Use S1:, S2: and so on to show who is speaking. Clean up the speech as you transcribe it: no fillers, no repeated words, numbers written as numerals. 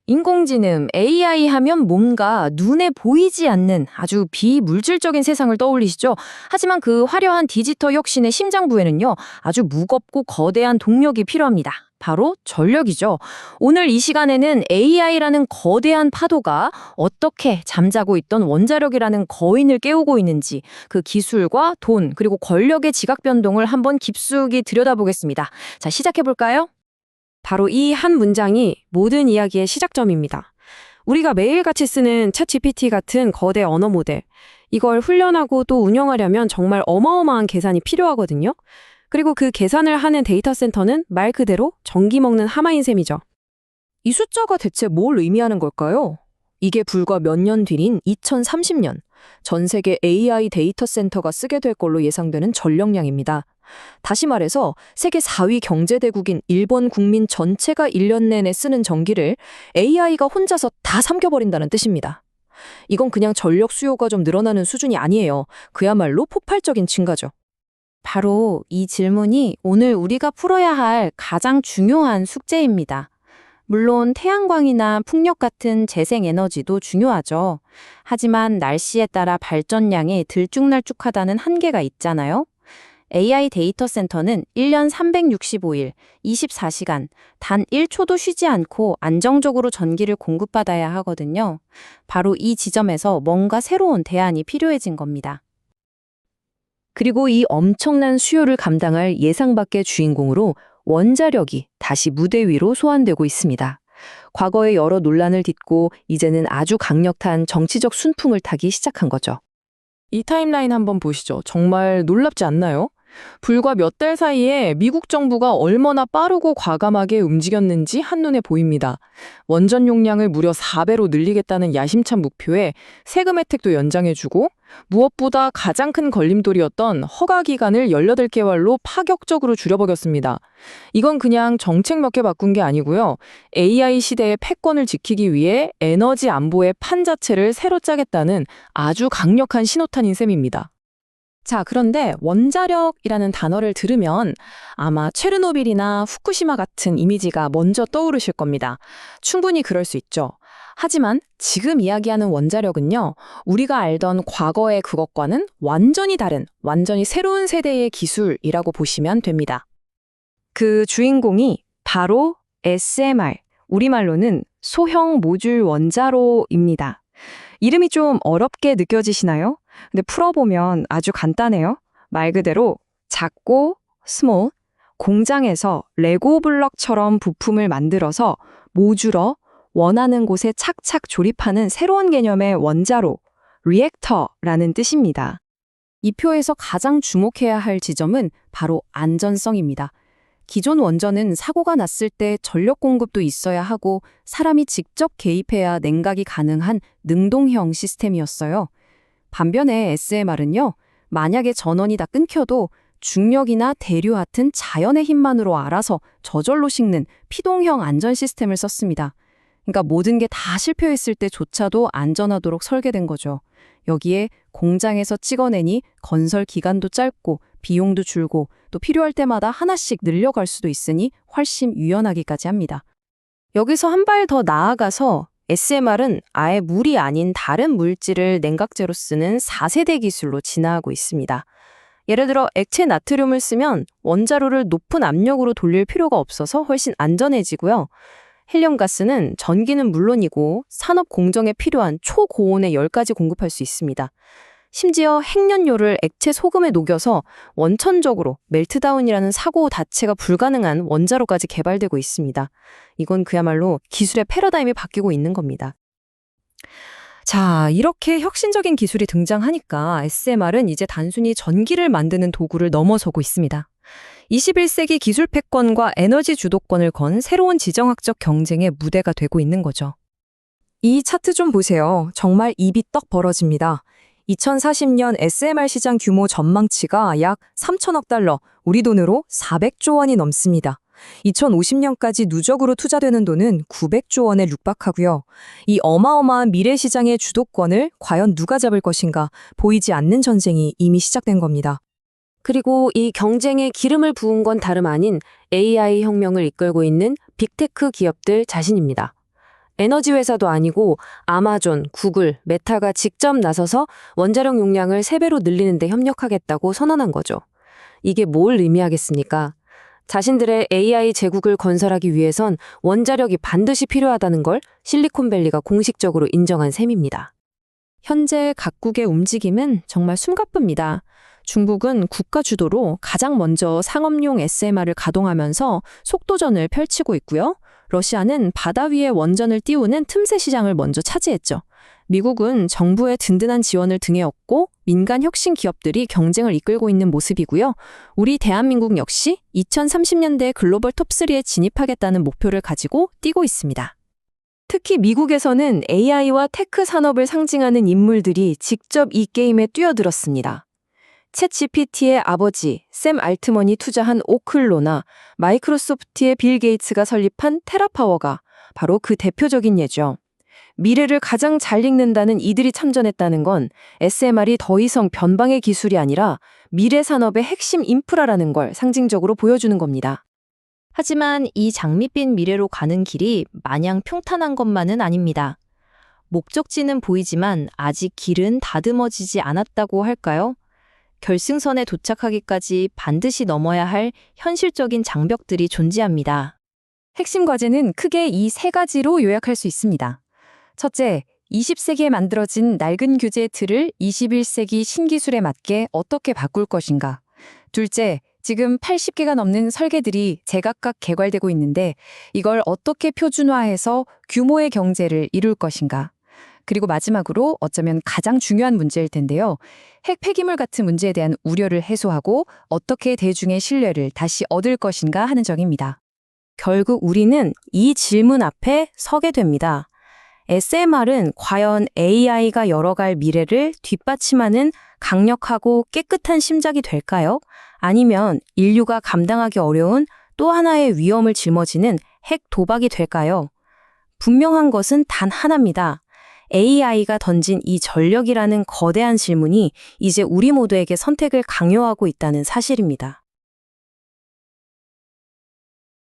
S1: 인공지능, AI 하면 뭔가 눈에 보이지 않는 아주 비물질적인 세상을 떠올리시죠? 하지만 그 화려한 디지털 혁신의 심장부에는요, 아주 무겁고 거대한 동력이 필요합니다. 바로 전력이죠. 오늘 이 시간에는 AI라는 거대한 파도가 어떻게 잠자고 있던 원자력이라는 거인을 깨우고 있는지 그 기술과 돈, 그리고 권력의 지각 변동을 한번 깊숙이 들여다보겠습니다. 자, 시작해볼까요?
S2: 바로 이 한 문장이 모든 이야기의 시작점입니다. 우리가 매일같이 쓰는 챗GPT 같은 거대 언어 모델, 이걸 훈련하고 또 운영하려면 정말 어마어마한 계산이 필요하거든요. 그리고 그 계산을 하는 데이터 센터는 말 그대로 전기 먹는 하마인 셈이죠.
S1: 이 숫자가 대체 뭘 의미하는 걸까요? 이게 불과 몇 년 뒤인 2030년, 전 세계 AI 데이터 센터가 쓰게 될 걸로 예상되는 전력량입니다. 다시 말해서 세계 4위 경제대국인 일본 국민 전체가 1년 내내 쓰는 전기를 AI가 혼자서 다 삼켜버린다는 뜻입니다. 이건 그냥 전력 수요가 좀 늘어나는 수준이 아니에요. 그야말로 폭발적인 증가죠. 바로 이 질문이 오늘 우리가 풀어야 할 가장 중요한 숙제입니다. 물론 태양광이나 풍력 같은 재생에너지도 중요하죠. 하지만 날씨에 따라 발전량이 들쭉날쭉하다는 한계가 있잖아요. AI 데이터 센터는 1년 365일, 24시간, 단 1초도 쉬지 않고 안정적으로 전기를 공급받아야 하거든요. 바로 이 지점에서 뭔가 새로운 대안이 필요해진 겁니다. 그리고 이 엄청난 수요를 감당할 예상 밖의 주인공으로 원자력이 다시 무대 위로 소환되고 있습니다. 과거의 여러 논란을 딛고 이제는 아주 강력한 정치적 순풍을 타기 시작한 거죠.
S3: 이 타임라인 한번 보시죠. 정말 놀랍지 않나요? 불과 몇 달 사이에 미국 정부가 얼마나 빠르고 과감하게 움직였는지 한눈에 보입니다. 원전 용량을 무려 4배로 늘리겠다는 야심찬 목표에 세금 혜택도 연장해주고 무엇보다 가장 큰 걸림돌이었던 허가 기간을 18개월로 파격적으로 줄여버렸습니다. 이건 그냥 정책 몇 개 바꾼 게 아니고요. AI 시대의 패권을 지키기 위해 에너지 안보의 판 자체를 새로 짜겠다는 아주 강력한 신호탄인 셈입니다.
S2: 자, 그런데 원자력이라는 단어를 들으면 아마 체르노빌이나 후쿠시마 같은 이미지가 먼저 떠오르실 겁니다. 충분히 그럴 수 있죠. 하지만 지금 이야기하는 원자력은요, 우리가 알던 과거의 그것과는 완전히 다른, 완전히 새로운 세대의 기술이라고 보시면 됩니다.
S1: 그 주인공이 바로 SMR, 우리말로는 소형 모듈 원자로입니다. 이름이 좀 어렵게 느껴지시나요? 근데 풀어보면 아주 간단해요. 말 그대로 작고 스몰, 공장에서 레고 블럭처럼 부품을 만들어서 모듈어 원하는 곳에 착착 조립하는 새로운 개념의 원자로, 리액터라는 뜻입니다. 이 표에서 가장 주목해야 할 지점은 바로 안전성입니다. 기존 원전은 사고가 났을 때 전력 공급도 있어야 하고 사람이 직접 개입해야 냉각이 가능한 능동형 시스템이었어요. 반면에 SMR은요, 만약에 전원이 다 끊겨도 중력이나 대류 같은 자연의 힘만으로 알아서 저절로 식는 피동형 안전 시스템을 썼습니다. 그러니까 모든 게 다 실패했을 때조차도 안전하도록 설계된 거죠. 여기에 공장에서 찍어내니 건설 기간도 짧고 비용도 줄고 또 필요할 때마다 하나씩 늘려갈 수도 있으니 훨씬 유연하기까지 합니다. 여기서 한 발 더 나아가서 SMR은 아예 물이 아닌 다른 물질을 냉각제로 쓰는 4세대 기술로 진화하고 있습니다. 예를 들어 액체 나트륨을 쓰면 원자로를 높은 압력으로 돌릴 필요가 없어서 훨씬 안전해지고요. 헬륨가스는 전기는 물론이고 산업 공정에 필요한 초고온의 열까지 공급할 수 있습니다. 심지어 핵연료를 액체 소금에 녹여서 원천적으로 멜트다운이라는 사고 자체가 불가능한 원자로까지 개발되고 있습니다. 이건 그야말로 기술의 패러다임이 바뀌고 있는 겁니다. 자, 이렇게 혁신적인 기술이 등장하니까 SMR은 이제 단순히 전기를 만드는 도구를 넘어서고 있습니다. 21세기 기술 패권과 에너지 주도권을 건 새로운 지정학적 경쟁의 무대가 되고 있는 거죠. 이 차트 좀 보세요. 정말 입이 떡 벌어집니다. 2040년 SMR 시장 규모 전망치가 약 3천억 달러, 우리 돈으로 400조 원이 넘습니다. 2050년까지 누적으로 투자되는 돈은 900조 원에 육박하고요. 이 어마어마한 미래 시장의 주도권을 과연 누가 잡을 것인가 보이지 않는 전쟁이 이미 시작된 겁니다.
S2: 그리고 이 경쟁에 기름을 부은 건 다름 아닌 AI 혁명을 이끌고 있는 빅테크 기업들 자신입니다.
S4: 에너지 회사도 아니고 아마존, 구글, 메타가 직접 나서서 원자력 용량을 3배로 늘리는 데 협력하겠다고 선언한 거죠. 이게 뭘 의미하겠습니까? 자신들의 AI 제국을 건설하기 위해선 원자력이 반드시 필요하다는 걸 실리콘밸리가 공식적으로 인정한 셈입니다.
S2: 현재 각국의 움직임은 정말 숨가쁩니다. 중국은 국가 주도로 가장 먼저 상업용 SMR을 가동하면서 속도전을 펼치고 있고요. 러시아는 바다 위에 원전을 띄우는 틈새 시장을 먼저 차지했죠. 미국은 정부의 든든한 지원을 등에 업고 민간 혁신 기업들이 경쟁을 이끌고 있는 모습이고요. 우리 대한민국 역시 2030년대 글로벌 톱3에 진입하겠다는 목표를 가지고 뛰고 있습니다.
S1: 특히 미국에서는 AI와 테크 산업을 상징하는 인물들이 직접 이 게임에 뛰어들었습니다. 챗 GPT의 아버지 샘 알트먼이 투자한 오클로나 마이크로소프트의 빌 게이츠가 설립한 테라파워가 바로 그 대표적인 예죠. 미래를 가장 잘 읽는다는 이들이 참전했다는 건 SMR이 더 이상 변방의 기술이 아니라 미래 산업의 핵심 인프라라는 걸 상징적으로 보여주는 겁니다.
S5: 하지만 이 장밋빛 미래로 가는 길이 마냥 평탄한 것만은 아닙니다. 목적지는 보이지만 아직 길은 다듬어지지 않았다고 할까요? 결승선에 도착하기까지 반드시 넘어야 할 현실적인 장벽들이 존재합니다.
S1: 핵심 과제는 크게 이 3가지로 요약할 수 있습니다. 첫째, 20세기에 만들어진 낡은 규제의 틀을 21세기 신기술에 맞게 어떻게 바꿀 것인가. 둘째, 지금 80개가 넘는 설계들이 제각각 개발되고 있는데 이걸 어떻게 표준화해서 규모의 경제를 이룰 것인가. 그리고 마지막으로 어쩌면 가장 중요한 문제일 텐데요. 핵 폐기물 같은 문제에 대한 우려를 해소하고 어떻게 대중의 신뢰를 다시 얻을 것인가 하는 점입니다. 결국 우리는 이 질문 앞에 서게 됩니다. SMR은 과연 AI가 열어갈 미래를 뒷받침하는 강력하고 깨끗한 심장이 될까요? 아니면 인류가 감당하기 어려운 또 하나의 위험을 짊어지는 핵 도박이 될까요? 분명한 것은 단 하나입니다. AI가 던진 이 전력이라는 거대한 질문이 이제 우리 모두에게 선택을 강요하고 있다는 사실입니다.